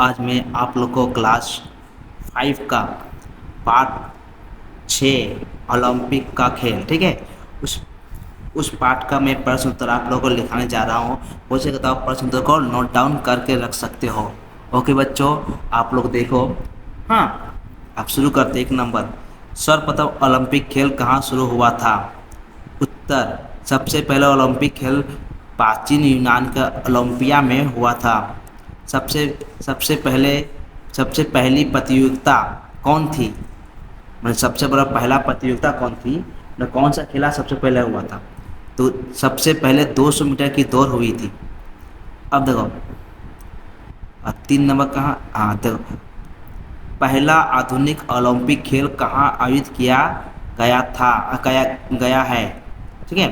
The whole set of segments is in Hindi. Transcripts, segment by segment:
आज मैं आप लोग को क्लास 5 का पार्ट 6 ओलंपिक का खेल, ठीक है, उस पार्ट का मैं प्रश्न उत्तर आप लोगों को लिखाने जा रहा हूँ। हो सके तो आप प्रश्न उत्तर को नोट डाउन करके रख सकते हो। ओके बच्चों, आप लोग देखो। हाँ, आप शुरू करते। 1 नंबर, सर्वप्रथम ओलंपिक खेल कहाँ शुरू हुआ था? उत्तर, सबसे पहले ओलंपिक खेल प्राचीन यूनान का ओलंपिया में हुआ था। सबसे सबसे पहले सबसे पहली प्रतियोगिता कौन थी? मतलब सबसे बड़ा पहला प्रतियोगिता कौन थी, न कौन सा खेला सबसे पहले हुआ था? तो सबसे पहले 200 मीटर की दौड़ हुई थी। अब देखो, अब 3 नंबर कहाँ, हाँ देखो, पहला आधुनिक ओलंपिक खेल कहाँ आयोजित किया गया था, गया है? ठीक है,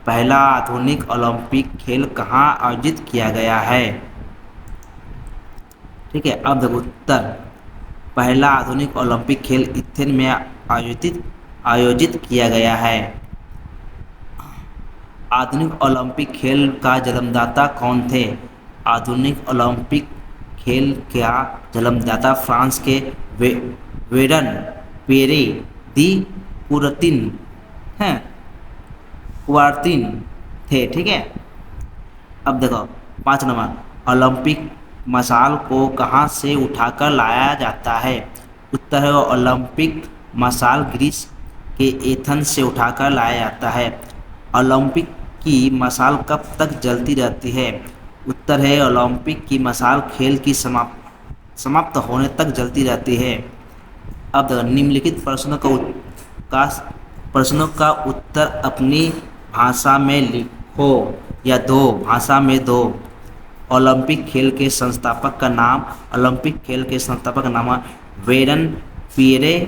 पहला आधुनिक ओलंपिक खेल कहाँ आयोजित किया गया है? ठीक है, अब देखो उत्तर, पहला आधुनिक ओलंपिक खेल एथेंस में आयोजित किया गया है। आधुनिक ओलंपिक खेल का जन्मदाता कौन थे? आधुनिक ओलंपिक खेल का जन्मदाता फ्रांस के वेरन पेरे दी कुरतिन हैं कुआर्तिन थे। ठीक है, अब देखो 5 नंबर, ओलंपिक मशाल को कहाँ से उठाकर लाया जाता है? उत्तर है ओलंपिक मशाल ग्रीस के एथेंस से उठाकर लाया जाता है। ओलंपिक की मशाल कब तक जलती रहती है? उत्तर है ओलंपिक की मशाल खेल की समाप्त होने तक जलती रहती है। अब देखो, निम्नलिखित प्रश्नों का उत्तर अपनी भाषा में लिखो या दो भाषा में दो। ओलंपिक खेल के संस्थापक का नाम, ओलंपिक खेल के संस्थापक का नाम वेरन पियरे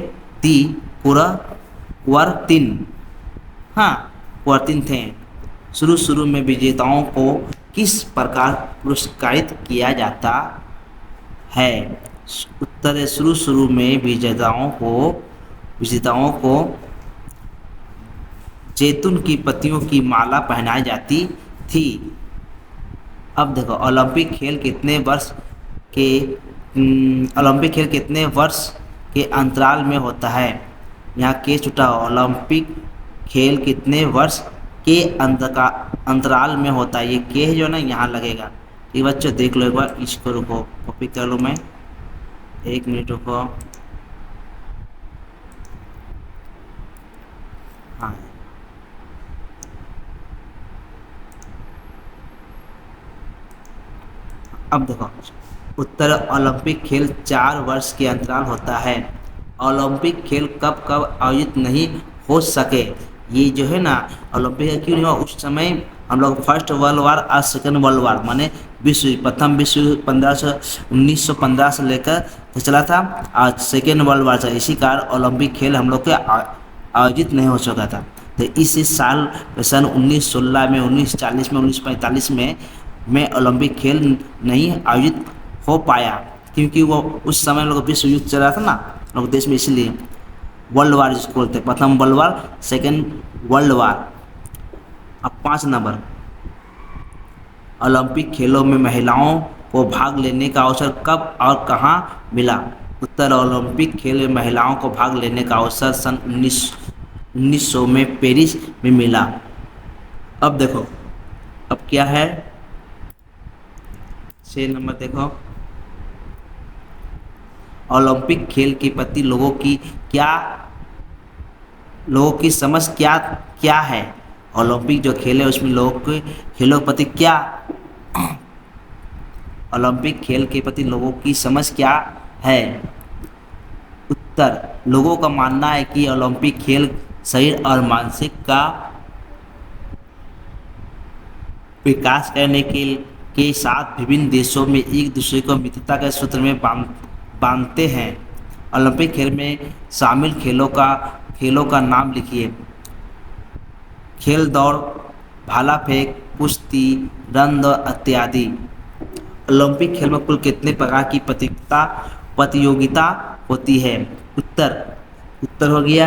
दी कुआर्तिन। हाँ, कुआर्तिन थे। शुरू में विजेताओं को किस प्रकार पुरस्कृत किया जाता है? उत्तर है शुरू में विजेताओं को जैतून की पत्तियों की माला पहनाई जाती थी। अब देखो, ओलंपिक खेल कितने वर्ष के अंतराल में होता है? यहाँ के छुटा, ओलंपिक खेल कितने वर्ष के अंतराल में होता है? ये के जो ना यहाँ लगेगा। ये बच्चों देख लो एक बार, इसको रुको, कॉपी कर लो। मैं 1 मिनट रुको। हाँ, अब देखो उत्तर, ओलंपिक खेल 4 वर्ष के अंतराल होता है। ओलंपिक खेल कब कब आयोजित नहीं हो सके? ये जो है ना, ओलंपिक क्यों नहीं हुआ उस समय? हम लोग फर्स्ट वर्ल्ड वार और सेकेंड वर्ल्ड वार माने प्रथम विश्व युद्ध 1915 से लेकर तो चला था, और सेकेंड वर्ल्ड वार था। इसी कारण ओलंपिक खेल हम लोग के आयोजित नहीं हो सका था। तो इस साल सन 1916 में, 1940 में, 1945 में ओलंपिक खेल नहीं आयोजित हो पाया, क्योंकि वो उस समय लोग विश्व युद्ध चल रहा था ना लोग देश में, इसलिए वर्ल्ड वार जिसको बोलते हैं, प्रथम world war, second world war. अब 5 नंबर, ओलंपिक खेलों में महिलाओं को भाग लेने का अवसर कब और कहाँ मिला? उत्तर, ओलंपिक खेल में महिलाओं को भाग लेने का अवसर सन 1900 में पेरिस में मिला। अब देखो, अब क्या है 6 नंबर, देखो, ओलंपिक खेल के प्रति लोगों की समझ क्या है? ओलंपिक जो खेल है उसमें लोगों के खेलों के प्रति क्या, ओलंपिक खेल के प्रति लोगों की समझ क्या है? उत्तर, लोगों का मानना है कि ओलंपिक खेल शरीर और मानसिक का विकास करने के साथ विभिन्न देशों में एक दूसरे को मित्रता के सूत्र में बांधते हैं। ओलंपिक खेल में शामिल खेलों का नाम लिखिए। खेल, दौड़, भाला फेंक, कुश्ती, रन दौड़ इत्यादि। ओलंपिक खेल में कुल कितने प्रकार की प्रतियोगिता होती है? उत्तर हो गया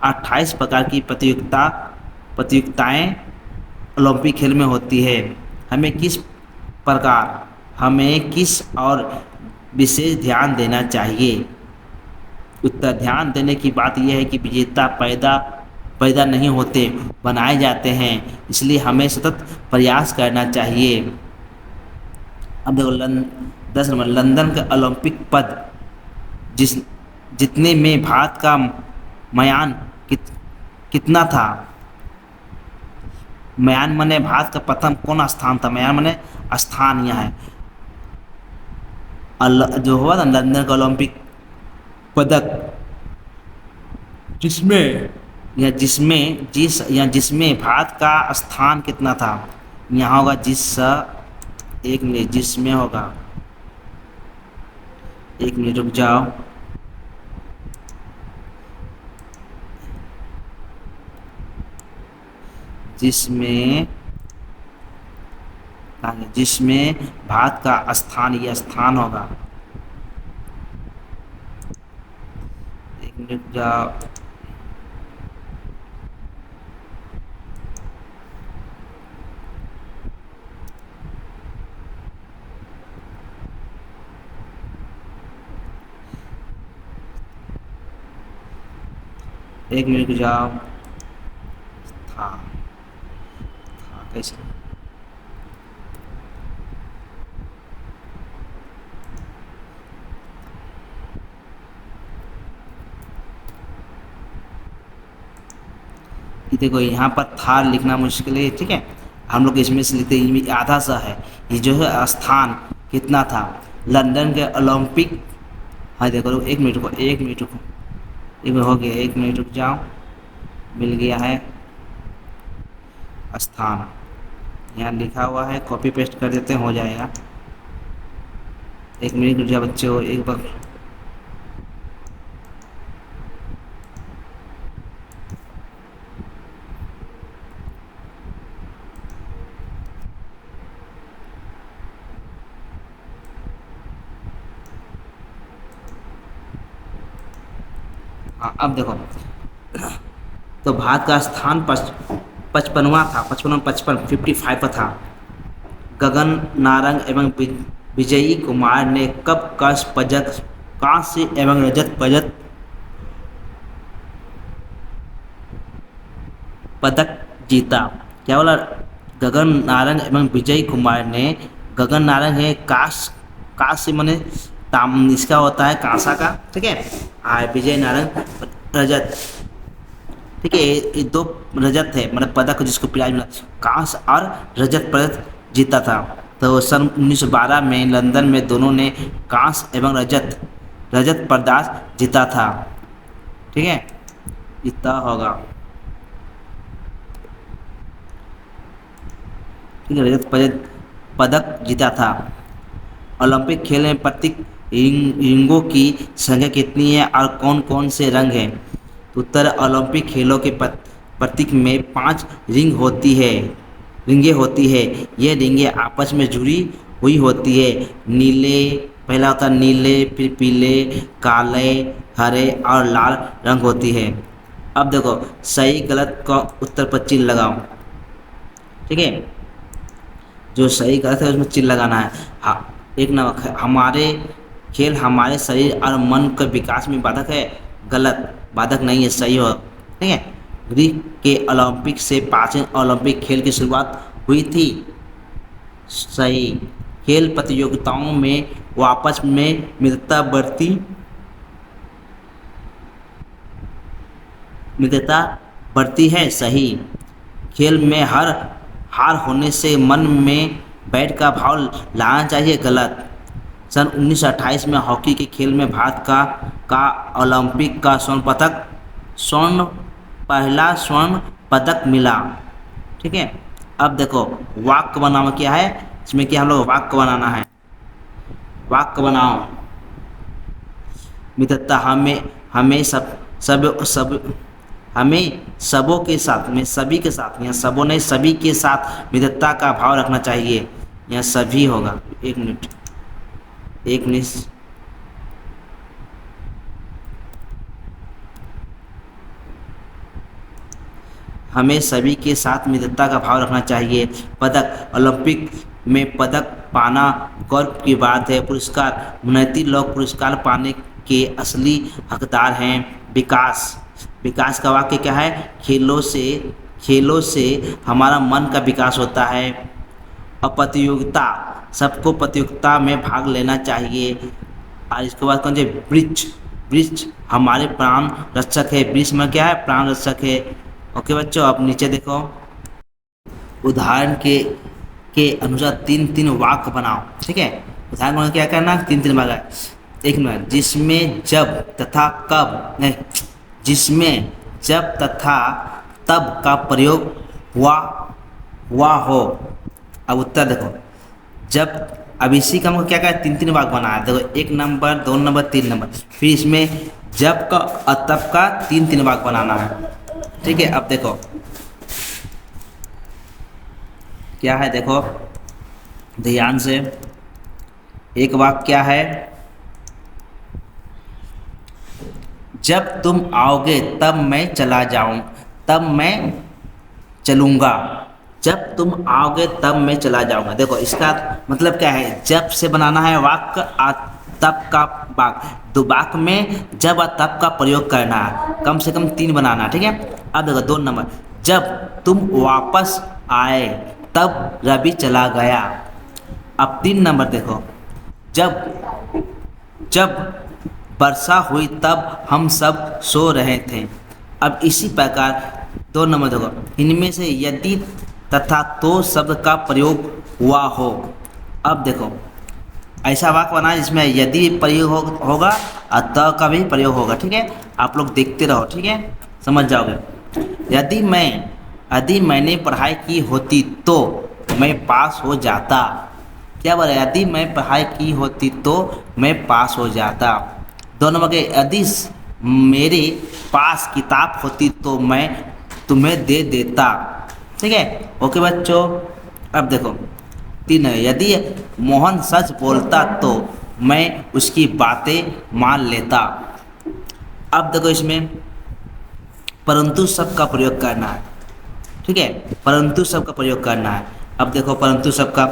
28 प्रकार की प्रतियोगिताएं ओलंपिक खेल में होती है। हमें किस और विशेष ध्यान देना चाहिए। उत्तर, ध्यान देने की बात यह है कि विजेता पैदा पैदा नहीं होते, बनाए जाते हैं, इसलिए हमें सतत प्रयास करना चाहिए। अब देखो 10 नंबर, लंदन का ओलंपिक पद जिस जितने में भारत का म्यान कितना था। म्यान माने भारत का प्रथम कौन स्थान था, म्यान माने स्थान यहाँ है। जो हुआ था लंदन का ओलंपिक पदक, जिसमें जिसमें भारत का स्थान कितना था, यहाँ होगा एक मिनट, जिसमें होगा, एक मिनट रुक जाओ, जिसमें भारत का स्थान, ये स्थान होगा, एक मिनट रुक जाओ, एक मिनट रुक जाओ, था कैसे, ये देखो यहाँ पर था लिखना मुश्किल है, ठीक है, हम लोग इसमें से लिखते हैं, ये आधा सा है, ये जो है स्थान कितना था लंदन के ओलंपिक। हाँ देखो एक मिनट रुको, एक मिनट रुको, एक मिनट हो गया, एक मिनट रुक जाओ, मिल गया है स्थान, यहाँ लिखा हुआ है, कॉपी पेस्ट कर देते हैं, हो जाएगा। एक मिनट रुक जाओ बच्चों, एक बार हाँ अब देखो, तो भारत का स्थान 55वां था, 55 था। गगन नारंग एवं विजयी कुमार ने कब कांस्य एवं रजत पदक जीता। क्या बोला, गगन नारंग एवं विजय कुमार ने, गगन नारंग है कांस्य माने ताम, इसका होता है कांसा का, ठीक है, विजय नारंग रजत, ठीक है, ये दो रजत है, मतलब पदक जिसको प्राइज मिला, कांस्य और रजत पदक जीता था। तो सन 1912 में लंदन में दोनों ने कांस्य एवं रजत पदक जीता था, ठीक है, इतना होगा, ठीक है, रजत पदक जीता था। ओलंपिक खेल में प्रत्येक रिंगों की संख्या कितनी है और कौन कौन से रंग हैं। उत्तर, ओलंपिक खेलों के प्रतीक में 5 रिंगें होती है। ये रिंगें आपस में जुड़ी हुई होती है। नीले, पहला होता है नीले, फिर पीले, काले, हरे और लाल रंग होती है। अब देखो सही गलत का उत्तर पर चिन्ह लगाओ, ठीक है, जो सही गलत है उसमें चिन्ह लगाना है। हाँ, एक नंबर, हमारे खेल हमारे शरीर और मन के विकास में बाधक है, गलत, बाधक नहीं है, सही हो, ठीक है। ग्रीक के ओलंपिक से प्राचीन ओलंपिक खेल की शुरुआत हुई थी, सही। खेल प्रतियोगिताओं में वो आपस में मित्रता बढ़ती है, सही। खेल में हार होने से मन में बैठ का भाव लाना चाहिए, गलत। सन 1928 में हॉकी के खेल में भारत का ओलंपिक का पहला स्वर्ण पदक मिला, ठीक है। अब देखो वाक्य बनाओ, क्या है इसमें, कि हम लोग वाक्य बनाना है, वाक्य बनाओ। मित्रता, हमें सबों के साथ में, सभी के साथ, यहाँ सबों नहीं, सभी के साथ मित्रता का भाव रखना चाहिए, यहाँ सभी होगा। एक मिनट हमें सभी के साथ मित्रता का भाव रखना चाहिए। पदक, ओलंपिक में पदक पाना गौरव की बात है। पुरस्कार, मेहनती लोग पुरस्कार पाने के असली हकदार हैं। विकास, विकास का वाक्य क्या है? खेलों से हमारा मन का विकास होता है। अप्रतियोगिता, सबको प्रतियोगिता में भाग लेना चाहिए। और इसके बाद कौन से? वृक्ष, वृक्ष हमारे प्राण रक्षक है। वृक्ष में क्या है? प्राण रक्षक है। ओके बच्चों, अब नीचे देखो, उदाहरण के अनुसार तीन तीन वाक्य बनाओ। ठीक है, उदाहरण में क्या करना? तीन तीन वाक्य। एक मिनट, जिसमें जब तथा कब नहीं, जिसमें जब तथा तब का प्रयोग हुआ हो। अब उत्तर देखो, जब, अब इसी का हमको क्या क्या तीन तीन वाक्य बनाया है। देखो, 1 नंबर, 2 नंबर, 3 नंबर, फिर इसमें जब का और तब का तीन तीन वाक्य बनाना है। ठीक है, अब देखो क्या है, देखो ध्यान से। एक वाक्य क्या है? जब तुम आओगे तब मैं चला जाऊं, तब मैं चलूंगा। जब तुम आओगे तब मैं चला जाऊंगा। देखो, इसका मतलब क्या है? जब से बनाना है वाक्य और तब का वाक्य, दो वाक्य में जब और तब का प्रयोग करना है। कम से कम 3 बनाना है। ठीक है, अब देखो 2 नंबर, जब तुम वापस आए तब रवि चला गया। अब 3 नंबर देखो, जब वर्षा हुई तब हम सब सो रहे थे। अब इसी प्रकार 2 नंबर देखो, इनमें से यदि तथा तो शब्द का प्रयोग हुआ हो। अब देखो, ऐसा वाक्य बना जिसमें यदि प्रयोग होगा और त का भी प्रयोग होगा। ठीक है, आप लोग देखते रहो। ठीक है, समझ जाओगे। यदि मैंने पढ़ाई की होती तो मैं पास हो जाता। क्या बोला? यदि मैं पढ़ाई की होती तो मैं पास हो जाता। 2 नंबर के, यदि मेरे पास किताब होती तो मैं तुम्हें दे देता। ठीक है, ओके बच्चों। अब देखो 3 है, यदि मोहन सच बोलता तो मैं उसकी बातें मान लेता। अब देखो, इसमें परंतु शब्द का प्रयोग करना है। ठीक है, परंतु शब्द का प्रयोग करना है। अब देखो परंतु शब्द का,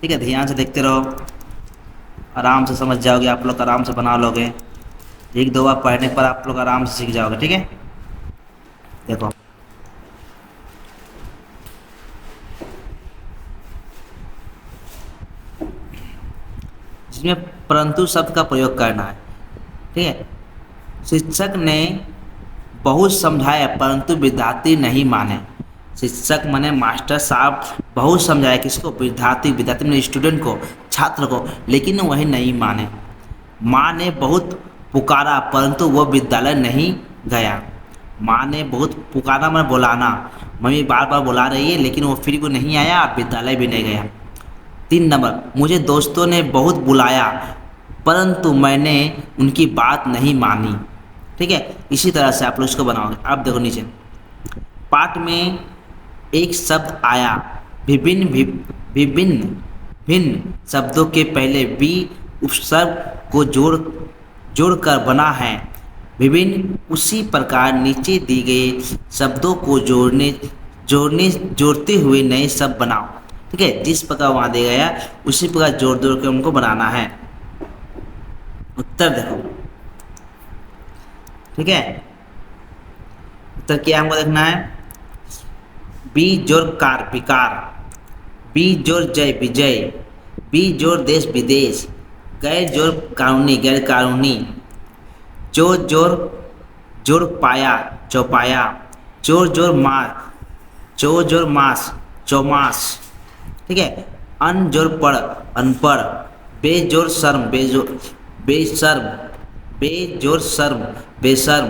ठीक है, ध्यान से देखते रहो, आराम से समझ जाओगे। आप लोग आराम से बना लोगे। 1-2 बार पढ़ने पर आप लोग आराम से सीख जाओगे। ठीक है, देखो जिसमें परंतु शब्द का प्रयोग करना है। ठीक है, शिक्षक ने बहुत समझाया परंतु विद्यार्थी नहीं माने। शिक्षक माने मास्टर साहब बहुत समझाया किसको? विद्यार्थी मैंने स्टूडेंट को, छात्र को, लेकिन वही नहीं माने। माँ ने बहुत पुकारा परंतु वो विद्यालय नहीं गया। माँ ने बहुत पुकारा, मैं बुलाना, मम्मी बार बार बुला रही है लेकिन वो फिर वो नहीं आया और विद्यालय भी नहीं गया। 3 नंबर, मुझे दोस्तों ने बहुत बुलाया परंतु मैंने उनकी बात नहीं मानी। ठीक है, इसी तरह से आप लोग इसको बनाओगे। अब देखो नीचे, पाठ में एक शब्द आया, भिन्न शब्दों के पहले भी उपसर्ग को जोड़कर बना है। विभिन्न, उसी प्रकार नीचे दी गई शब्दों को जोड़ते हुए नए शब्द बनाओ। ठीक है, जिस प्रकार वहाँ दिया गया उसी प्रकार जोड़ के उनको बनाना है। उत्तर देखो। ठीक है, उत्तर क्या हमको देखना है? बी जोड़ कार विकार, बी जोड़ जय विजय, बी जोड़ देश विदेश, गैर जोड़ कानूनी गैर कानूनी, जोड़ पाया चौपाया, जोड़ मास चौमास। ठीक है, अन जोड़ पढ़ अनपढ़, बेजोड़ शर्म बेशर्म, बेजोड़ शर्म बेशर्म,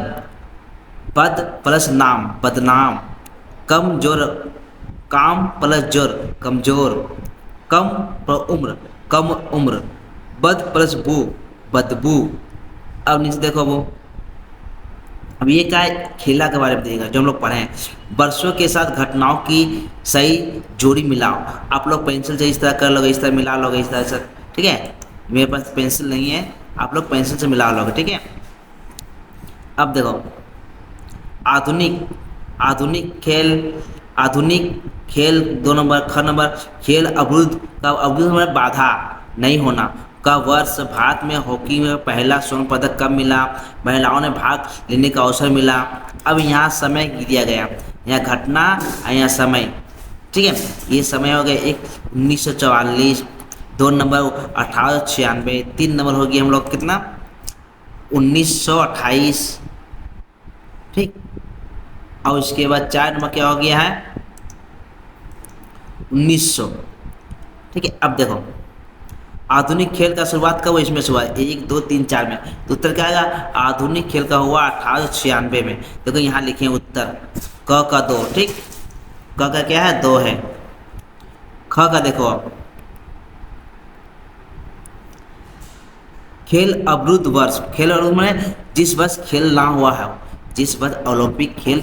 पद प्लस नाम बदनाम, कम जोड़ काम प्लस जोड़ कमजोर, कम उम्र, बद प्लस बू बदबू। अब नीचे देखो, वो अब ये क्या है? खेला के बारे में देगा जो हम लोग पढ़े हैं। वर्षों के साथ घटनाओं की सही जोड़ी मिलाओ। आप लोग पेंसिल से इस तरह कर लोगे, इस तरह मिला लोगे, इस तरह से। ठीक है, मेरे पास पेंसिल नहीं है, आप लोग पेंसिल से मिला लोगे। ठीक है, अब देखो, आधुनिक खेल 2 नंबर, ख नंबर खेल अवरुद्ध का अवरुद्ध मतलब बाधा नहीं होना का वर्ष, भारत में हॉकी में पहला स्वर्ण पदक कब मिला, महिलाओं ने भाग लेने का अवसर मिला। अब यहाँ समय दिया गया, यहाँ घटना और यहाँ समय, ठीक है। ये समय हो गया एक 1944, 2 नंबर 1896, 3 नंबर हो गया हम लोग कितना 1928, ठीक। और उसके बाद 4 नंबर क्या हो गया है 1900, ठीक है। अब देखो आधुनिक खेल का शुरुआत कब हुआ, इसमें हुआ 1 2 3 4 में, तो उत्तर क्या आएगा आधुनिक खेल का हुआ 1896 में। देखो यहाँ लिखे उत्तर क का 2, ठीक, क का क्या है 2 है, ख का देखो अब खेल अवरुद्ध वर्ष, खेल अवरुद्ध में जिस वर्ष खेल ना हुआ है, जिस वर्ष ओलंपिक खेल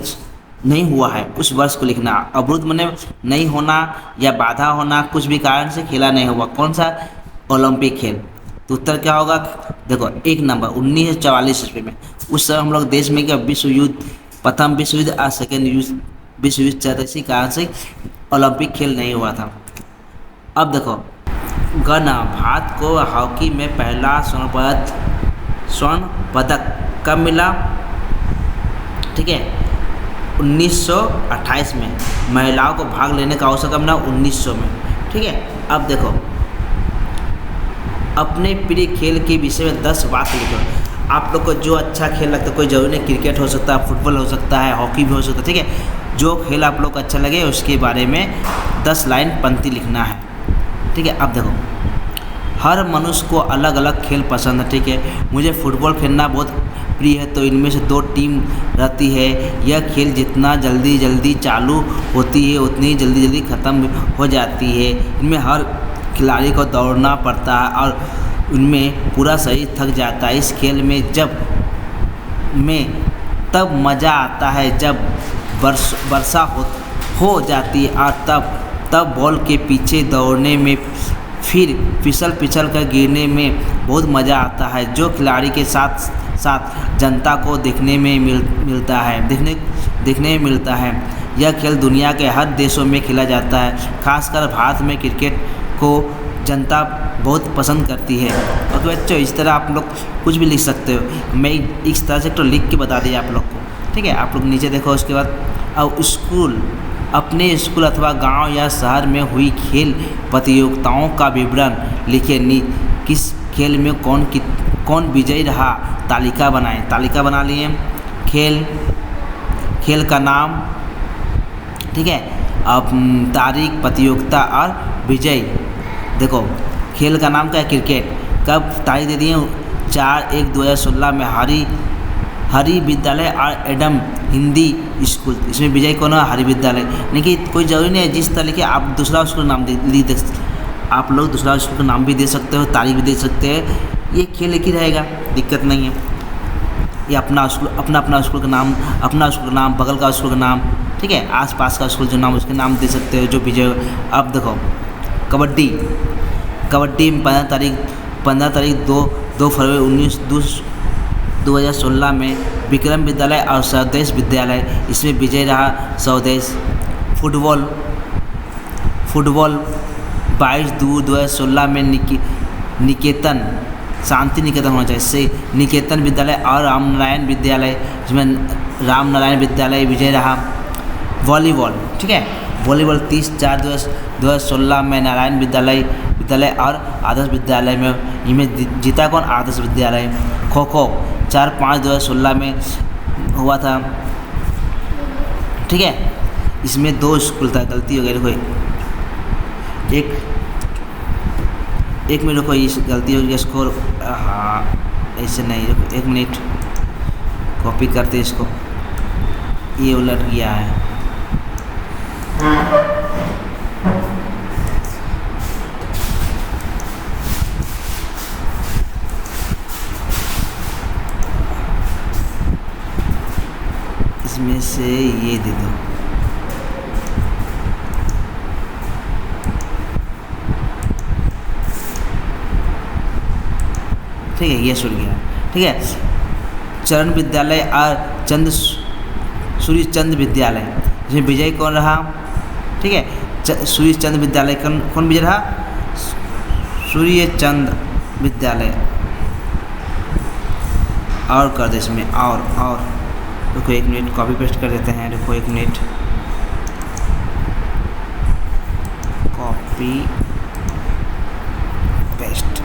नहीं हुआ है उस वर्ष को लिखना। अवरुद्ध माने नहीं होना या बाधा होना, कुछ भी कारण से खेला नहीं हुआ, कौन सा ओलंपिक खेल। तो उत्तर क्या होगा देखो 1 नंबर 1944 ईस्वी में। उस समय हम लोग देश में क्या विश्व युद्ध, प्रथम विश्व युद्ध और सेकेंड विश्व युद्ध चल रहे, इसी कारण से ओलंपिक खेल नहीं हुआ था। अब देखो गना भारत को हॉकी में पहला स्वर्ण पदक कब मिला, ठीक है 1928 में। महिलाओं को भाग लेने का अवसर कब मिला 1900 में, ठीक है। अब देखो अपने प्रिय खेल के विषय में 10 बात लिखो। आप लोग को जो अच्छा खेल लगता है, कोई जरूरी नहीं क्रिकेट हो सकता है, फुटबॉल हो सकता है, हॉकी भी हो सकता है, ठीक है। जो खेल आप लोग को अच्छा लगे उसके बारे में 10 लाइन पंक्ति लिखना है, ठीक है। अब देखो हर मनुष्य को अलग अलग खेल पसंद है, ठीक है। मुझे फुटबॉल खेलना बहुत प्रिय है, तो इनमें से 2 टीम रहती है। यह खेल जितना जल्दी जल्दी चालू होती है उतनी जल्दी जल्दी ख़त्म हो जाती है। इनमें हर खिलाड़ी को दौड़ना पड़ता है और उनमें पूरा शरीर थक जाता है। इस खेल में तब मज़ा आता है जब वर्षा हो जाती है और तब बॉल के पीछे दौड़ने में, फिर फिसल कर गिरने में बहुत मज़ा आता है, जो खिलाड़ी के साथ साथ जनता को देखने में मिलता है। यह खेल दुनिया के हर देशों में खेला जाता है, खासकर भारत में क्रिकेट को जनता बहुत पसंद करती है। और बच्चों इस तरह आप लोग कुछ भी लिख सकते हो, मैं इस तरह से तो लिख के बता दिया आप लोग को, ठीक है। आप लोग नीचे देखो उसके बाद अब अपने स्कूल अथवा गांव या शहर में हुई खेल प्रतियोगिताओं का विवरण लिखे। किस खेल में कौन विजयी रहा तालिका बनाएं। तालिका बना लिए। खेल का नाम, ठीक है। अब तारीख, प्रतियोगिता और विजय। देखो खेल का नाम क्या है क्रिकेट। कब तारीख दे दिए 4/1/2016 में हरि विद्यालय और एडम हिंदी स्कूल, इसमें विजय कौन है हरि विद्यालय। यानी कि कोई जरूरी नहीं है जिस तरह के आप दूसरा स्कूल नाम दे आप लोग दूसरा स्कूल का नाम भी दे सकते हो, तारीख भी दे सकते हैं, ये खेल एक ही रहेगा, दिक्कत नहीं है। ये अपना स्कूल का नाम, अपना स्कूल का नाम, बगल का स्कूल का नाम, ठीक है, आसपास का स्कूल जो नाम उसके नाम दे सकते हो जो विजय। अब देखो कबड्डी में 15 तारीख 2 फरवरी 2016 में विक्रम विद्यालय और स्वदेश विद्यालय, इसमें विजय रहा स्वदेश। फुटबॉल 22/2/2016 में निकेतन, शांति निकेतन होना चाहिए, से निकेतन विद्यालय और रामनारायण विद्यालय, जिसमें रामनारायण विद्यालय विजय रहा। वॉलीबॉल, ठीक है, वॉलीबॉल 30/4/2016 में नारायण विद्यालय और आदर्श विद्यालय में, इनमें जीता कौन आदर्श विद्यालय। खो खो 4/5/2016 में हुआ था, ठीक है, इसमें 2 स्कूल था, गलती हो गई। देखो एक मिनट रुको, इस गलती हो गई, स्कोर हाँ ऐसे नहीं, रुको 1 मिनट, कॉपी करते इसको, ये उलट गया है। इसमें से ये दे दो, ठीक है, ये सुन गया, ठीक है। चरण विद्यालय और सूर्यचंद्र विद्यालय, इसमें विजय कौन रहा, ठीक है। सूर्य चंद्र विद्यालय कौन भेज रहा? सूर्य चंद्र विद्यालय। और कर दे इसमें और रुको 1 मिनट, कॉपी पेस्ट कर देते हैं। रुको 1 मिनट, कॉपी पेस्ट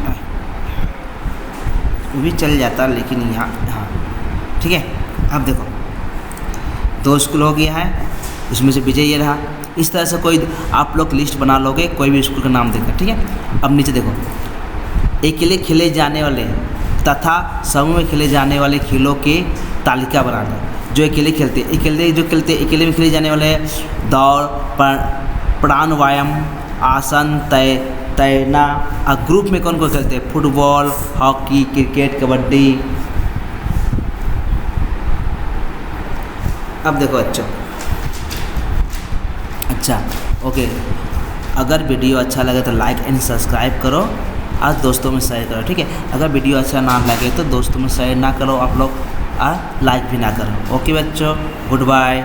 वो भी चल जाता, लेकिन यहाँ हाँ ठीक है। अब देखो 2 स्कूल हो गया है, उसमें से विजय ये रहा। इस तरह से कोई आप लोग लिस्ट बना लोगे, कोई भी स्कूल का नाम देकर, ठीक है। अब नीचे देखो, अकेले खेले जाने वाले तथा समूह में खेले जाने वाले खेलों की तालिका बनाना। जो अकेले खेलते अकेले में खेले जाने वाले दौड़, प्राणायाम, आसन, तैरना। और ग्रुप में कौन कौन खेलते हैं? Football, hockey, cricket, kabaddi. अब देखो अच्छा ओके, अगर वीडियो अच्छा लगे तो लाइक एंड सब्सक्राइब करो और दोस्तों में शेयर करो, ठीक है। अगर वीडियो अच्छा ना लगे तो दोस्तों में शेयर ना करो आप लोग और लाइक भी ना करो। ओके बच्चों, गुड बाय।